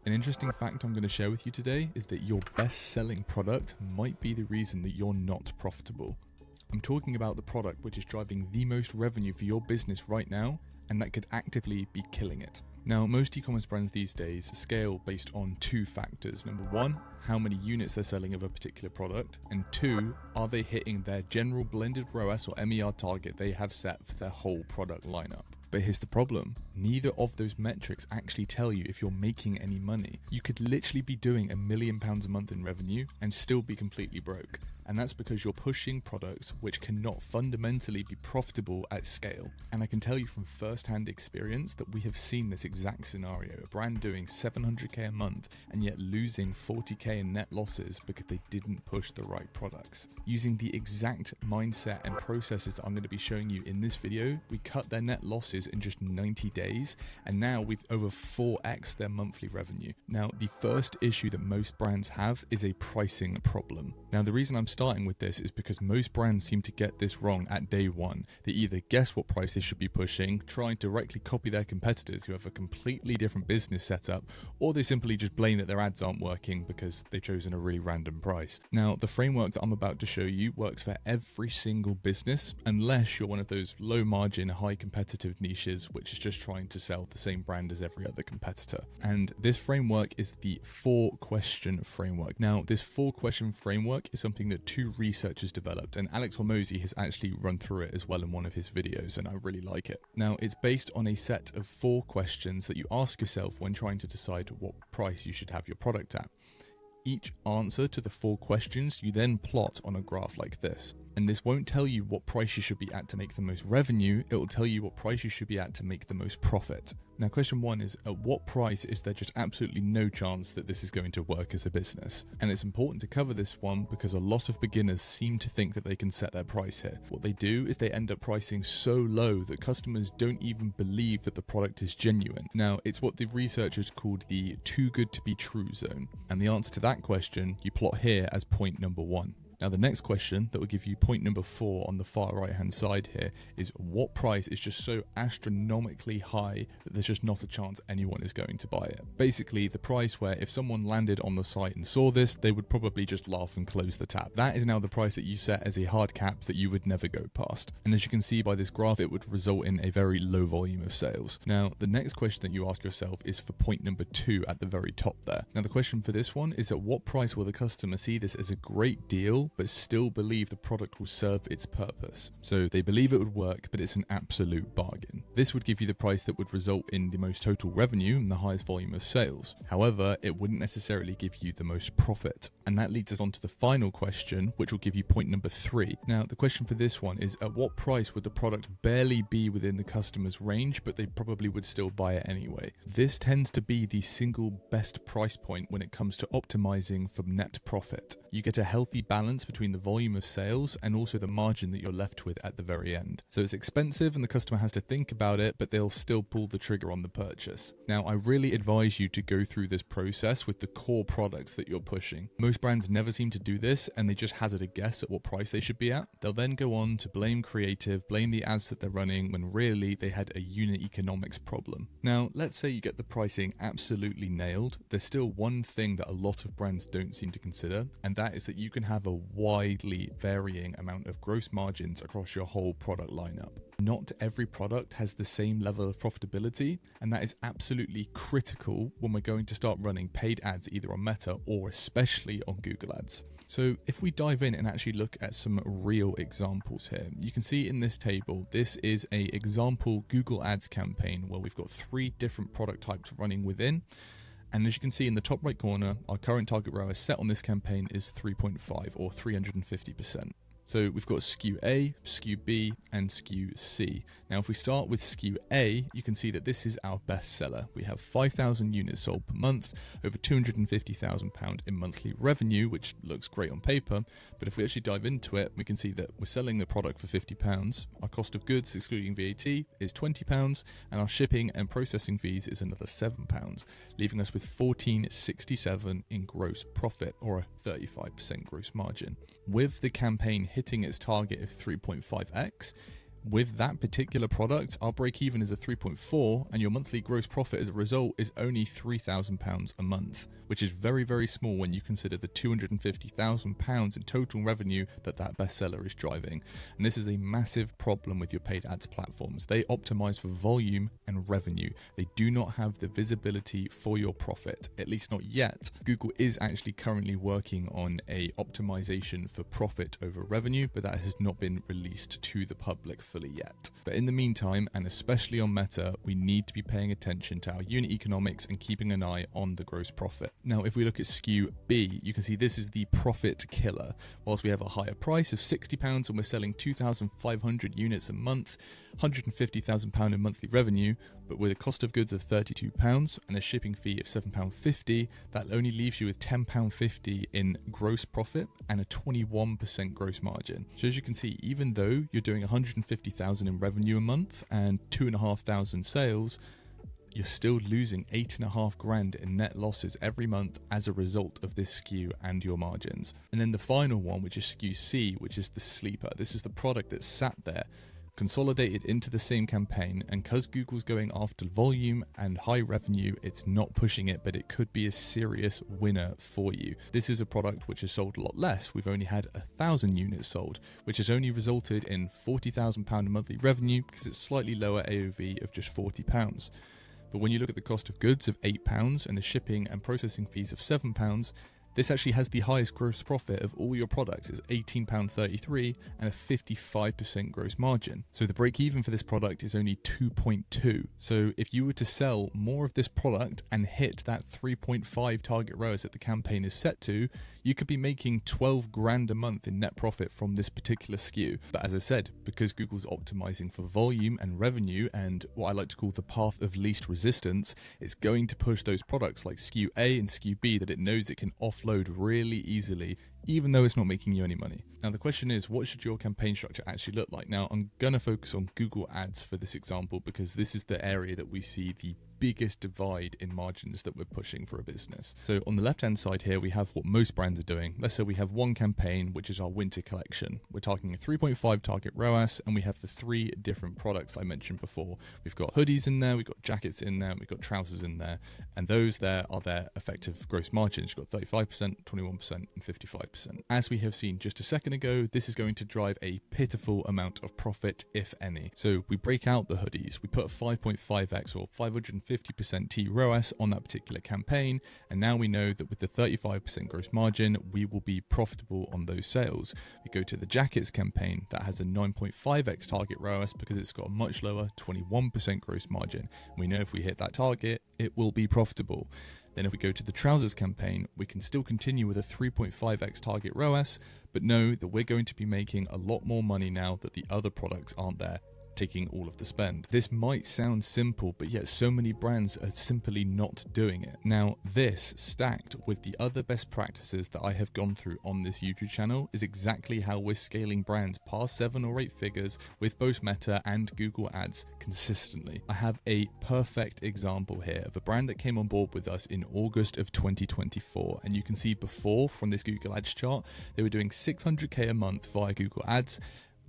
An interesting fact I'm going to share with you today is that your best-selling product might be the reason that you're not profitable. I'm talking about the product which is driving the most revenue for your business right now, and that could actively be killing it. Now, most e-commerce brands these days scale based on two factors. Number one, how many units they're selling of a particular product, and two, are they hitting their general blended ROAS or MER target they have set for their whole product lineup. But here's the problem. Neither of those metrics actually tell you if you're making any money. You could literally be doing £1 million a month in revenue and still be completely broke. And that's because you're pushing products which cannot fundamentally be profitable at scale. And I can tell you from first-hand experience that we have seen this exact scenario. A brand doing 700k a month and yet losing 40k in net losses because they didn't push the right products. Using the exact mindset and processes that I'm going to be showing you in this video, we cut their net losses in just 90 days, and now we've over 4x their monthly revenue. Now, the first issue that most brands have is a pricing problem. Now, the reason I'm starting with this is because most brands seem to get this wrong at day one. They either guess what price they should be pushing, try and directly copy their competitors who have a completely different business setup, or they simply just blame that their ads aren't working because they've chosen a really random price. Now, the framework that I'm about to show you works for every single business, unless you're one of those low margin, high competitive niches which is just trying to sell the same brand as every other competitor. And this framework is the 4-question framework. Now, this 4-question framework is something that two researchers developed, and Alex Hormozy has actually run through it as well in one of his videos, and I really like it. Now, it's based on a set of 4 questions that you ask yourself when trying to decide what price you should have your product at. Each answer to the 4 questions you then plot on a graph like this. And this won't tell you what price you should be at to make the most revenue, it will tell you what price you should be at to make the most profit. Now, question 1 is, at what price is there just absolutely no chance that this is going to work as a business? And it's important to cover this one because a lot of beginners seem to think that they can set their price here. What they do is they end up pricing so low that customers don't even believe that the product is genuine. Now, it's what the researchers called the too good to be true zone. And the answer to that question you plot here as point number 1. Now, the next question that will give you point number 4 on the far right hand side here is, what price is just so astronomically high that there's just not a chance anyone is going to buy it? Basically, the price where if someone landed on the site and saw this, they would probably just laugh and close the tab. That is now the price that you set as a hard cap that you would never go past. And as you can see by this graph, it would result in a very low volume of sales. Now, the next question that you ask yourself is for point number 2 at the very top there. Now, the question for this one is, at what price will the customer see this as a great deal but still believe the product will serve its purpose? So they believe it would work, but it's an absolute bargain. This would give you the price that would result in the most total revenue and the highest volume of sales. However, it wouldn't necessarily give you the most profit. And that leads us on to the final question, which will give you point number 3. Now, the question for this one is, at what price would the product barely be within the customer's range, but they probably would still buy it anyway? This tends to be the single best price point when it comes to optimizing for net profit. You get a healthy balance between the volume of sales and also the margin that you're left with at the very end. So it's expensive and the customer has to think about it, but they'll still pull the trigger on the purchase. Now, I really advise you to go through this process with the core products that you're pushing. Most brands never seem to do this, and they just hazard a guess at what price they should be at. They'll then go on to blame creative, blame the ads that they're running, when really they had a unit economics problem. Now, let's say you get the pricing absolutely nailed. There's still one thing that a lot of brands don't seem to consider, and that is that you can have a widely varying amount of gross margins across your whole product lineup. Not every product has the same level of profitability, and that is absolutely critical when we're going to start running paid ads either on Meta or especially on Google Ads. So if we dive in and actually look at some real examples here, you can see in this table, this is an example Google Ads campaign where we've got 3 different product types running within. And as you can see in the top right corner, our current target ROAS set on this campaign is 3.5 or 350%. So we've got SKU A, SKU B, and SKU C. Now, if we start with SKU A, you can see that this is our best seller. We have 5,000 units sold per month, over £250,000 in monthly revenue, which looks great on paper. But if we actually dive into it, we can see that we're selling the product for £50. Our cost of goods, excluding VAT, is £20, and our shipping and processing fees is another £7, leaving us with $14.67 in gross profit, or a 35% gross margin. With the campaign hitting its target of 3.5x, With that particular product, our break even is a 3.4 and your monthly gross profit as a result is only £3,000 a month, which is very, very small when you consider the £250,000 in total revenue that bestseller is driving. And this is a massive problem with your paid ads platforms. They optimize for volume and revenue. They do not have the visibility for your profit, at least not yet. Google is actually currently working on a optimization for profit over revenue, but that has not been released to the public fully yet. But in the meantime, and especially on Meta, we need to be paying attention to our unit economics and keeping an eye on the gross profit. Now, if we look at SKU-B, you can see this is the profit killer. Whilst we have a higher price of £60 and we're selling 2,500 units a month, £150,000 in monthly revenue, but with a cost of goods of £32 and a shipping fee of £7.50, that only leaves you with £10.50 in gross profit and a 21% gross margin. So as you can see, even though you're doing £150,000 in revenue a month and 2,500 sales, you're still losing $8,500 in net losses every month as a result of this SKU and your margins. And then the final one, which is SKU-C, which is the sleeper. This is the product that sat there, consolidated into the same campaign, and because Google's going after volume and high revenue, it's not pushing it, but it could be a serious winner for you. This is a product which has sold a lot less. We've only had 1,000 units sold, which has only resulted in £40,000 in monthly revenue because it's slightly lower AOV of just £40. But when you look at the cost of goods of £8 and the shipping and processing fees of £7, this actually has the highest gross profit of all your products. It's £18.33 and a 55% gross margin. So the break even for this product is only 2.2. So if you were to sell more of this product and hit that 3.5 target ROAS that the campaign is set to, you could be making £12,000 a month in net profit from this particular SKU. But as I said, because Google's optimizing for volume and revenue and what I like to call the path of least resistance, it's going to push those products like SKU-A and SKU-B that it knows it can offload really easily, even though it's not making you any money. Now the question is, what should your campaign structure actually look like? Now I'm gonna focus on Google Ads for this example because this is the area that we see the biggest divide in margins that we're pushing for a business. So on the left hand side here, we have what most brands are doing. Let's say we have one campaign, which is our winter collection. We're targeting a 3.5 target ROAS, and we have the 3 different products I mentioned before. We've got hoodies in there, we've got jackets in there, we've got trousers in there, and those there are their effective gross margins. You've got 35%, 21%, and 55%. As we have seen just a second ago, this is going to drive a pitiful amount of profit, if any. So we break out the hoodies, we put a 5.5x or 550% T ROAS on that particular campaign, and now we know that with the 35% gross margin, we will be profitable on those sales. We go to the jackets campaign that has a 9.5x target ROAS because it's got a much lower 21% gross margin. And we know if we hit that target, it will be profitable. Then if we go to the trousers campaign, we can still continue with a 3.5x target ROAS, but know that we're going to be making a lot more money now that the other products aren't there, taking all of the spend. This might sound simple, but yet so many brands are simply not doing it. Now, this stacked with the other best practices that I have gone through on this YouTube channel is exactly how we're scaling brands past 7 or 8 figures with both Meta and Google Ads consistently. I have a perfect example here of a brand that came on board with us in August of 2024. And you can see before from this Google Ads chart, they were doing 600K a month via Google Ads.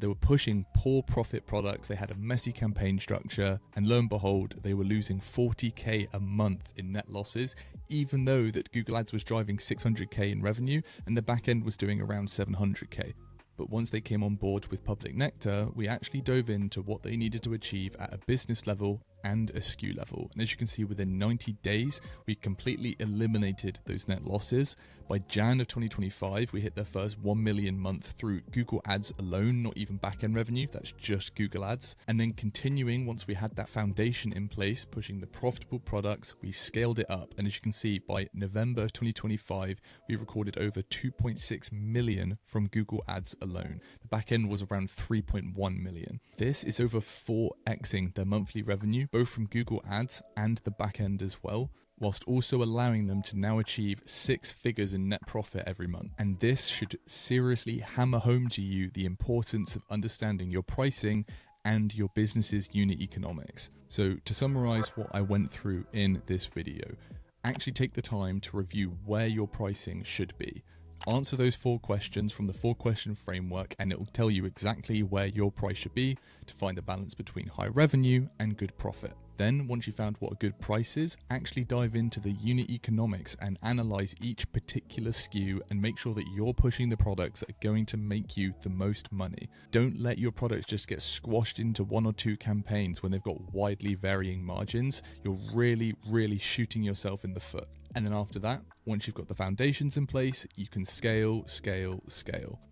They were pushing poor profit products, they had a messy campaign structure, and lo and behold, they were losing 40K a month in net losses, even though that Google Ads was driving 600K in revenue and the back end was doing around 700K. But once they came on board with Public Nectar, we actually dove into what they needed to achieve at a business level and a SKU level. And as you can see, within 90 days, we completely eliminated those net losses. By Jan of 2025, we hit their first 1 million month through Google Ads alone, not even back-end revenue, that's just Google Ads. And then continuing, once we had that foundation in place, pushing the profitable products, we scaled it up. And as you can see, by November of 2025, we recorded over 2.6 million from Google Ads alone. The back end was around 3.1 million. This is over 4xing their monthly revenue, both from Google Ads and the back end as well, whilst also allowing them to now achieve 6 figures in net profit every month. And this should seriously hammer home to you the importance of understanding your pricing and your business's unit economics. So to summarize what I went through in this video, actually take the time to review where your pricing should be. Answer those 4 questions from the 4-question framework, and it will tell you exactly where your price should be to find the balance between high revenue and good profit. Then, once you've found what a good price is, actually dive into the unit economics and analyze each particular SKU and make sure that you're pushing the products that are going to make you the most money. Don't let your products just get squashed into 1 or 2 campaigns when they've got widely varying margins. You're really shooting yourself in the foot. And then after that, once you've got the foundations in place, you can scale.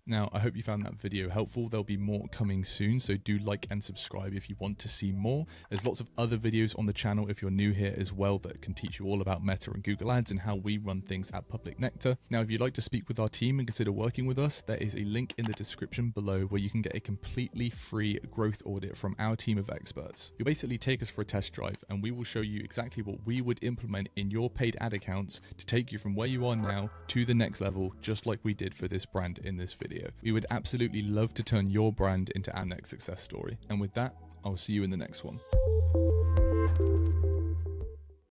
Now, I hope you found that video helpful. There'll be more coming soon, so do like and subscribe if you want to see more. There's lots of other videos on the channel if you're new here as well that can teach you all about Meta and Google Ads and how we run things at Public Nectar. Now, if you'd like to speak with our team and consider working with us, there is a link in the description below where you can get a completely free growth audit from our team of experts. You'll basically take us for a test drive and we will show you exactly what we would implement in your paid ad accounts to take you from where you are now to the next level, just like we did for this brand in this video. We would absolutely love to turn your brand into our next success story. And with that, I'll see you in the next one.